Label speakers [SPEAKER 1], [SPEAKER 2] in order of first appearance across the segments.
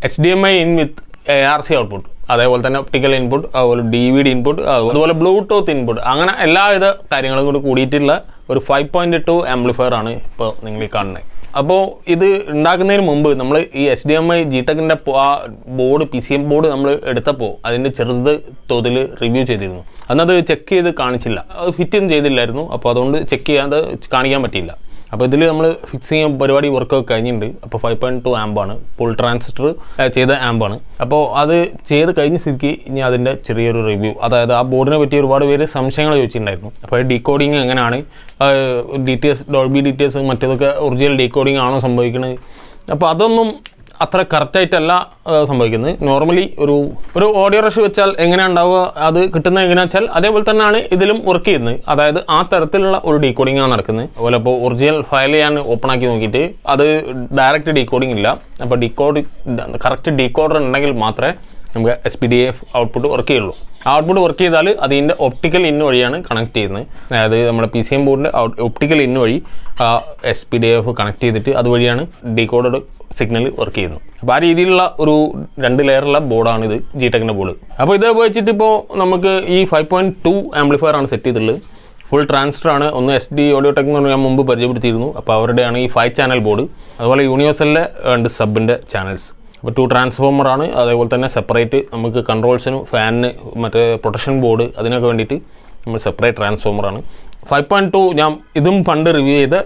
[SPEAKER 1] HDMI in with ARC output, അതേപോലെ തന്നെ optical input, അതുപോലെ DVD ഇൻപുട്ട്, അതുപോലെ ബ്ലൂടൂത്ത് ഇൻപുട്ട്, അങ്ങനെ എല്ലാവിധ കാര്യങ്ങളും കൂടി കൂടിയിട്ടുള്ള ഒരു 5.2 ആംപ്ലിഫയർ ആണ് ഇപ്പോൾ നിങ്ങൾ ഈ കാണുന്നത്. അപ്പോൾ ഇത് ഉണ്ടാക്കുന്നതിന് മുമ്പ് നമ്മൾ ഈ HDMI G-Techന്റെ ആ ബോർഡ് PCM ബോർഡ് നമ്മൾ എടുത്തപ്പോൾ അതിൻ്റെ ചെറുത് തോതിൽ റിവ്യൂ ചെയ്തിരുന്നു. അന്നത് ചെക്ക് ചെയ്ത് കാണിച്ചില്ല, അത് ഫിറ്റ് ചെയ്തില്ലായിരുന്നു. അപ്പോൾ അതുകൊണ്ട് ചെക്ക് ചെയ്യാതെ കാണിക്കാൻ പറ്റിയില്ല. അപ്പോൾ ഇതിൽ നമ്മൾ ഫിക്സ് ചെയ്യാൻ പരിപാടി വർക്കൊക്കെ കഴിഞ്ഞിട്ടുണ്ട്. അപ്പോൾ 5.2 ആമ്പാണ്, ഫുൾ ട്രാൻസിസ്റ്റർ ചെയ്ത ആമ്പാണ്. അപ്പോൾ അത് ചെയ്ത് കഴിഞ്ഞ സ്ഥിതിക്ക് ഇനി അതിൻ്റെ ചെറിയൊരു റിവ്യൂ, അതായത് ആ ബോർഡിനെ പറ്റി ഒരുപാട് പേര് സംശയങ്ങൾ ചോദിച്ചിട്ടുണ്ടായിരുന്നു. അപ്പോൾ ഡീകോഡിങ് എങ്ങനെയാണ്, DTS ഡോൾബി DTS മറ്റേതൊക്കെ ഒറിജിനൽ ഡീകോഡിങ് ആണോ സംഭവിക്കുന്നത്? അപ്പോൾ അതൊന്നും അത്ര കറക്റ്റായിട്ടല്ല സംഭവിക്കുന്നത്. നോർമലി ഒരു ഓഡിയോ റഷ് വെച്ചാൽ എങ്ങനെയാണ് ഉണ്ടാവുക, അത് കിട്ടുന്നത് എങ്ങനെയാണെന്ന് വെച്ചാൽ അതേപോലെ തന്നെയാണ് ഇതിലും വർക്ക് ചെയ്യുന്നത്. അതായത് ആ തരത്തിലുള്ള ഒരു ഡീകോഡിംഗ് ആണ് നടക്കുന്നത്. അതുപോലെ ഇപ്പോൾ ഒറിജിനൽ ഫയൽ ഞാൻ ഓപ്പൺ ആക്കി നോക്കിയിട്ട് അത് ഡയറക്റ്റ് ഡീകോഡിംഗ് ഇല്ല. അപ്പോൾ കറക്റ്റ് ഡീകോഡർ ഉണ്ടെങ്കിൽ മാത്രമേ നമുക്ക് SPDF ഔട്ട്പുട്ട് വർക്ക് ചെയ്യുള്ളൂ. ആ ഔട്ട്പുട്ട് വർക്ക് ചെയ്താൽ അതിൻ്റെ ഒപ്റ്റിക്കൽ ഇൻ വഴിയാണ് കണക്ട് ചെയ്യുന്നത്. അതായത് നമ്മുടെ PCM ബോർഡിൻ്റെ ഒപ്റ്റിക്കൽ ഇൻ വഴി SPDF കണക്ട് ചെയ്തിട്ട് അതുവഴിയാണ് ഡീകോഡഡ് സിഗ്നൽ വർക്ക് ചെയ്യുന്നത്. അപ്പോൾ ആ രീതിയിലുള്ള ഒരു 2 ലെയറുള്ള ബോർഡാണ് ഇത്, G-Techന്റെ ബോർഡ്. അപ്പോൾ ഇത് ഉപയോഗിച്ചിട്ട് ഇപ്പോൾ നമുക്ക് ഈ 5.2 ആംപ്ലിഫയർ ആണ് സെറ്റ് ചെയ്തിട്ടുള്ളത്. ഫുൾ ട്രാൻസിസ്റ്റർ ആണ്. ഒന്ന് SD ഓഡിയോ ടെക് എന്ന് പറഞ്ഞാൽ ഞാൻ മുമ്പ് പരിചയപ്പെടുത്തിയിരുന്നു. അപ്പോൾ അവരുടെയാണ് ഈ 5 ചാനൽ ബോർഡ്. അതുപോലെ യൂണിവേഴ്സലിലെ 2 സബിൻ്റെ ചാനൽസ്. അപ്പോൾ 2 ട്രാൻസ്ഫോമറാണ്. അതേപോലെ തന്നെ സെപ്പറേറ്റ് നമുക്ക് കൺട്രോൾസിനും ഫാനിന് മറ്റേ പ്രൊട്ടക്ഷൻ ബോർഡ് അതിനൊക്കെ വേണ്ടിയിട്ട് നമ്മൾ സെപ്പറേറ്റ് ട്രാൻസ്ഫോമറാണ്. 5.2 ഞാൻ ഇതും പണ്ട് റിവ്യൂ ചെയ്ത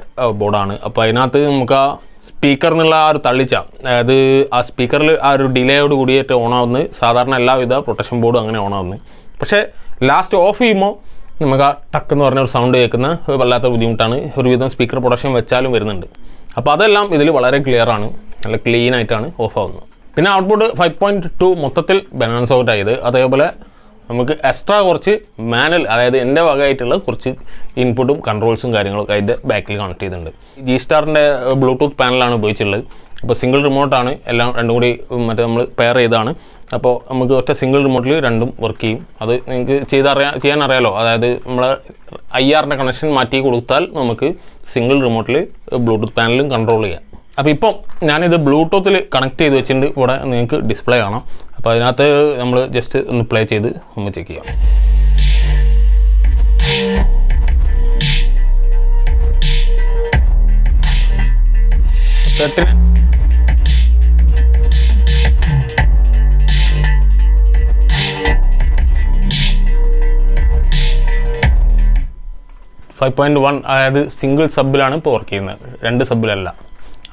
[SPEAKER 1] ബോർഡാണ്. അപ്പോൾ അതിനകത്ത് നമുക്ക് ആ സ്പീക്കർ എന്നുള്ള ആ ഒരു തള്ളിച്ച, അതായത് ആ സ്പീക്കറിൽ ആ ഒരു ഡിലേയോട് കൂടിയിട്ട് ഓണാവുന്നത് സാധാരണ എല്ലാവിധ പ്രൊട്ടക്ഷൻ ബോർഡും അങ്ങനെ ഓണാവുന്നത്. പക്ഷേ ലാസ്റ്റ് ഓഫ് ചെയ്യുമ്പോൾ നമുക്ക് ആ ടക്ക് എന്ന് പറഞ്ഞ ഒരു സൗണ്ട് കേൾക്കുന്ന വല്ലാത്ത ബുദ്ധിമുട്ടാണ്. ഒരുവിധം സ്പീക്കർ പ്രൊട്ടക്ഷൻ വെച്ചാലും വരുന്നുണ്ട്. അപ്പോൾ അതെല്ലാം ഇതിൽ വളരെ ക്ലിയർ ആണ്, നല്ല ക്ലീൻ ആയിട്ടാണ് ഓഫ് ആവുന്നത്. പിന്നെ ഔട്ട്പുട്ട് 5.2 മൊത്തത്തിൽ ബാലൻസ് ഔട്ട് ആയത്. അതേപോലെ നമുക്ക് എക്സ്ട്രാ കുറച്ച് മാനുവൽ, അതായത് എൻ്റെ വകയായിട്ടുള്ള കുറച്ച് ഇൻപുട്ടും കൺട്രോൾസും കാര്യങ്ങളൊക്കെ അതിൻ്റെ ബാക്കിൽ കണക്ട് ചെയ്തിട്ടുണ്ട്. G-Starൻ്റെ ബ്ലൂടൂത്ത് പാനലാണ് ഉപയോഗിച്ചിട്ടുള്ളത്. അപ്പോൾ സിംഗിൾ റിമോട്ടാണ്, എല്ലാം രണ്ടും കൂടി മറ്റേ നമ്മൾ പെയർ ചെയ്താണ്. അപ്പോൾ നമുക്ക് ഒറ്റ സിംഗിൾ റിമോട്ടിൽ രണ്ടും വർക്ക് ചെയ്യും. അത് നിങ്ങൾക്ക് ചെയ്യാൻ അറിയാലോ. അതായത് നമ്മൾ IRൻ്റെ കണക്ഷൻ മാറ്റി കൊടുത്താൽ നമുക്ക് സിംഗിൾ റിമോട്ടിൽ ബ്ലൂടൂത്ത് പാനലും കൺട്രോൾ ചെയ്യാം. അപ്പോൾ ഇപ്പം ഞാനിത് ബ്ലൂടൂത്തിൽ കണക്ട് ചെയ്ത് വെച്ചിട്ടുണ്ട്. ഇവിടെ നിങ്ങൾക്ക് ഡിസ്പ്ലേ കാണാം. അപ്പോൾ അതിനകത്ത് നമ്മൾ ജസ്റ്റ് ഒന്ന് പ്ലേ ചെയ്ത് ഒന്ന് ചെക്ക് ചെയ്യാം. .1 അതായത് സിംഗിൾ സബിലാണ് ഇപ്പോൾ വർക്ക് ചെയ്യുന്നത്, 2 സബിലല്ല.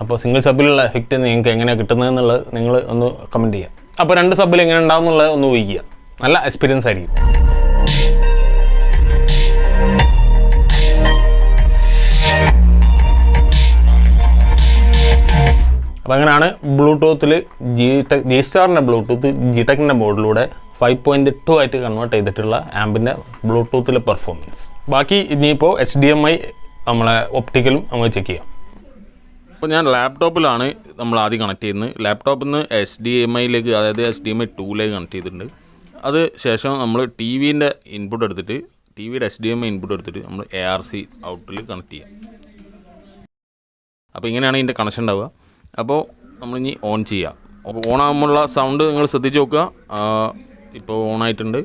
[SPEAKER 1] അപ്പോൾ സിംഗിൾ സബിലുള്ള എഫക്റ്റ് നിങ്ങൾക്ക് എങ്ങനെയാണ് കിട്ടുന്നത് എന്നുള്ളത് നിങ്ങൾ ഒന്ന് കമൻറ്റ് ചെയ്യുക. അപ്പോൾ 2 സബിൽ എങ്ങനെ ഉണ്ടാവും എന്നുള്ളത് ഒന്ന് ഊഹിക്കുക. നല്ല എക്സ്പീരിയൻസ് ആയിരിക്കും. അപ്പോൾ അങ്ങനെയാണ് ബ്ലൂടൂത്തിൽ G-Starൻ്റെ ബ്ലൂടൂത്ത് G-Techന്റെ ബോർഡിലൂടെ 5.2 ആയിട്ട് കൺവേർട്ട് ചെയ്തിട്ടുള്ള ആമ്പിൻ്റെ ബ്ലൂടൂത്തിലെ പെർഫോമൻസ്. ബാക്കി ഇനിയിപ്പോൾ HDMI നമ്മളെ ഒപ്റ്റിക്കലും നമുക്ക് ചെക്ക് ചെയ്യാം. അപ്പോൾ ഞാൻ ലാപ്ടോപ്പിലാണ് നമ്മൾ ആദ്യം കണക്ട് ചെയ്യുന്നത്. ലാപ്ടോപ്പിൽ നിന്ന് HDMIയിലേക്ക്, അതായത് HDMI 2ലേക്ക് കണക്ട് ചെയ്തിട്ടുണ്ട്. അത് ശേഷം നമ്മൾ TVൻ്റെ ഇൻപുട്ട് എടുത്തിട്ട്, TVയുടെ HDMI ഇൻപുട്ട് എടുത്തിട്ട് നമ്മൾ ARC ഔട്ടിൽ കണക്ട് ചെയ്യാം. അപ്പോൾ ഇങ്ങനെയാണ് ഇതിൻ്റെ കണക്ഷൻ ഉണ്ടാവുക. അപ്പോൾ നമ്മളിനി ഓൺ ചെയ്യാം. അപ്പോൾ ഓൺ ആകുമ്പോഴുള്ള സൗണ്ട് നിങ്ങൾ ശ്രദ്ധിച്ച് നോക്കുക. ഇപ്പോൾ ഓണായിട്ടുണ്ട്.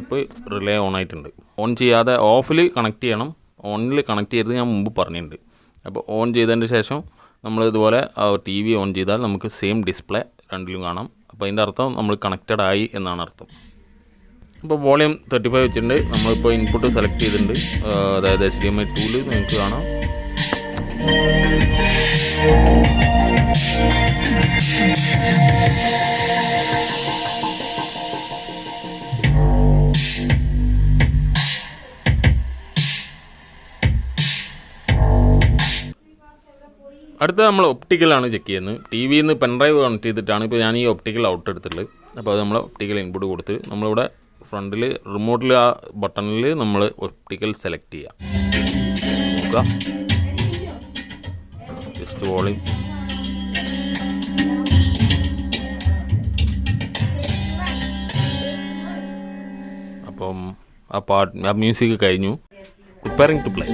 [SPEAKER 1] ഇപ്പോൾ റിലേ ഓണായിട്ടുണ്ട്. ഓൺ ചെയ്യാതെ ഓഫിൽ കണക്ട് ചെയ്യണം. ഓണിൽ കണക്ട് ചെയ്തത് ഞാൻ മുമ്പ് പറഞ്ഞിട്ടുണ്ട്. അപ്പോൾ ഓൺ ചെയ്തതിന് ശേഷം നമ്മൾ ഇതുപോലെ TV ഓൺ ചെയ്താൽ നമുക്ക് സെയിം ഡിസ്പ്ലേ രണ്ടിലും കാണാം. അപ്പോൾ അതിൻ്റെ അർത്ഥം നമ്മൾ കണക്റ്റഡ് ആയി എന്നാണ് അർത്ഥം. ഇപ്പോൾ വോളിയം 35 വെച്ചിട്ടുണ്ട്. നമ്മളിപ്പോൾ ഇൻപുട്ട് സെലക്ട് ചെയ്തിട്ടുണ്ട്. അതായത് HDMI 2ൽ നിങ്ങൾക്ക് കാണാം. അടുത്ത നമ്മൾ ഒപ്റ്റിക്കലാണ് ചെക്ക് ചെയ്യുന്നത്. TVയിൽ നിന്ന് പെൻഡ്രൈവ് കണക്ട് ചെയ്തിട്ടാണ് ഇപ്പോൾ ഞാൻ ഈ ഒപ്റ്റിക്കൽ ഔട്ട് എടുത്തിട്ടുള്ളത്. അപ്പോൾ അത് നമ്മൾ ഒപ്റ്റിക്കൽ ഇൻപുട്ട് കൊടുത്ത് നമ്മളിവിടെ ഫ്രണ്ടിൽ റിമോട്ടിൽ ആ ബട്ടണിൽ നമ്മൾ ഒപ്റ്റിക്കൽ സെലക്ട് ചെയ്യാം. നോക്കുക, ജസ്റ്റ് വോളിയം. അപ്പം ആ മ്യൂസിക് കഴിഞ്ഞു. Preparing to play.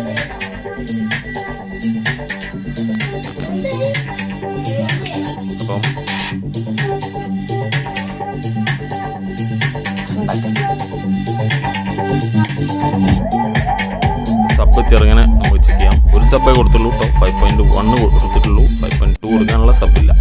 [SPEAKER 1] അപ്പം സബ് ചെറുങ്ങനെ നമുക്ക് ചെക്ക് ചെയ്യാം. ഒരു സബ്ബേ കൊടുത്തുള്ളൂ കേട്ടോ, 5.1 കൊടുത്തിട്ടുള്ളൂ, 5.2 കൊടുക്കാനുള്ള സബില്ല.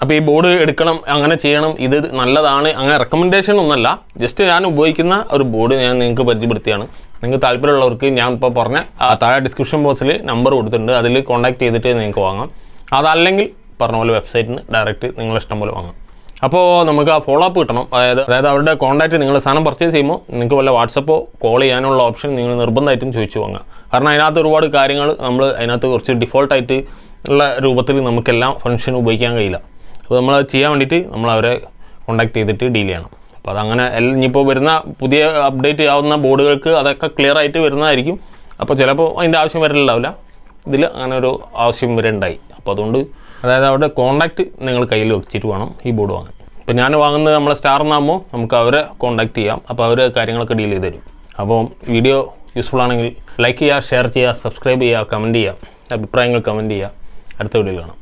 [SPEAKER 1] അപ്പോൾ ഈ ബോർഡ് എടുക്കണം, അങ്ങനെ ചെയ്യണം, ഇത് നല്ലതാണ്, അങ്ങനെ റെക്കമെൻഡേഷൻ ഒന്നല്ല, ജസ്റ്റ് ഞാൻ ഉപയോഗിക്കുന്ന ഒരു ബോർഡ് ഞാൻ നിങ്ങൾക്ക് പരിചയപ്പെടുത്തിയാണ്. നിങ്ങൾക്ക് താല്പര്യമുള്ളവർക്ക് ഞാൻ ഇപ്പോൾ പറഞ്ഞ താഴെ ഡിസ്ക്രിപ്ഷൻ ബോക്സിൽ നമ്പർ കൊടുത്തിട്ടുണ്ട്, അതിൽ കോൺടാക്ട് ചെയ്തിട്ട് നിങ്ങൾക്ക് വാങ്ങാം. അതല്ലെങ്കിൽ പറഞ്ഞ പോലെ വെബ്സൈറ്റിന് ഡയറക്റ്റ് നിങ്ങളുടെ ഇഷ്ടം പോലെ വാങ്ങാം. അപ്പോൾ നമുക്ക് ആ ഫോളോ അപ്പ് കിട്ടണം, അതായത് അവരുടെ കോൺടാക്റ്റ് നിങ്ങൾ സാധനം പർച്ചേസ് ചെയ്യുമ്പോൾ നിങ്ങൾക്ക് വല്ല വാട്സപ്പോ കോൾ ചെയ്യാനുള്ള ഓപ്ഷൻ നിങ്ങൾ നിർബന്ധമായിട്ടും ചോദിച്ചു വാങ്ങുക. കാരണം അതിനകത്ത് ഒരുപാട് കാര്യങ്ങൾ നമ്മൾ അതിനകത്ത് കുറച്ച് ഡിഫോൾട്ടായിട്ട് ഉള്ള രൂപത്തിൽ നമുക്കെല്ലാം ഫംഗ്ഷൻ ഉപയോഗിക്കാൻ കഴിയില്ല. അപ്പോൾ നമ്മൾ ചെയ്യാൻ വേണ്ടിയിട്ട് നമ്മൾ അവരെ കോൺടാക്ട് ചെയ്തിട്ട് ഡീൽ ചെയ്യണം. അപ്പോൾ അതങ്ങനെ ഇനിയിപ്പോൾ വരുന്ന പുതിയ അപ്ഡേറ്റ് ആവുന്ന ബോർഡുകൾക്ക് അതൊക്കെ ക്ലിയർ ആയിട്ട് വരുന്നതായിരിക്കും. അപ്പോൾ ചിലപ്പോൾ അതിൻ്റെ ആവശ്യം വരലുണ്ടാവില്ല, ഇതിൽ അങ്ങനെ ഒരു ആവശ്യം വരണ്ടായി. അപ്പോൾ അതുകൊണ്ട് അതായത് അവരുടെ കോൺടാക്റ്റ് നിങ്ങൾ കയ്യിൽ വെച്ചിട്ട് വേണം ഈ ബോർഡ് വാങ്ങാൻ. ഇപ്പോൾ ഞാൻ വാങ്ങുന്നത് നമ്മളെ സ്റ്റാർ എന്നാകുമ്പോൾ നമുക്ക് അവരെ കോൺടാക്ട് ചെയ്യാം, അപ്പോൾ അവർ കാര്യങ്ങളൊക്കെ ഡീൽ ചെയ്ത് തരും. അപ്പോൾ വീഡിയോ യൂസ്ഫുൾ ആണെങ്കിൽ ലൈക്ക് ചെയ്യുക, ഷെയർ ചെയ്യുക, സബ്സ്ക്രൈബ് ചെയ്യുക, കമൻറ്റ് ചെയ്യുക, അഭിപ്രായങ്ങൾ കമൻറ്റ് ചെയ്യുക. അടുത്ത വീഡിയോയിൽ കാണാം.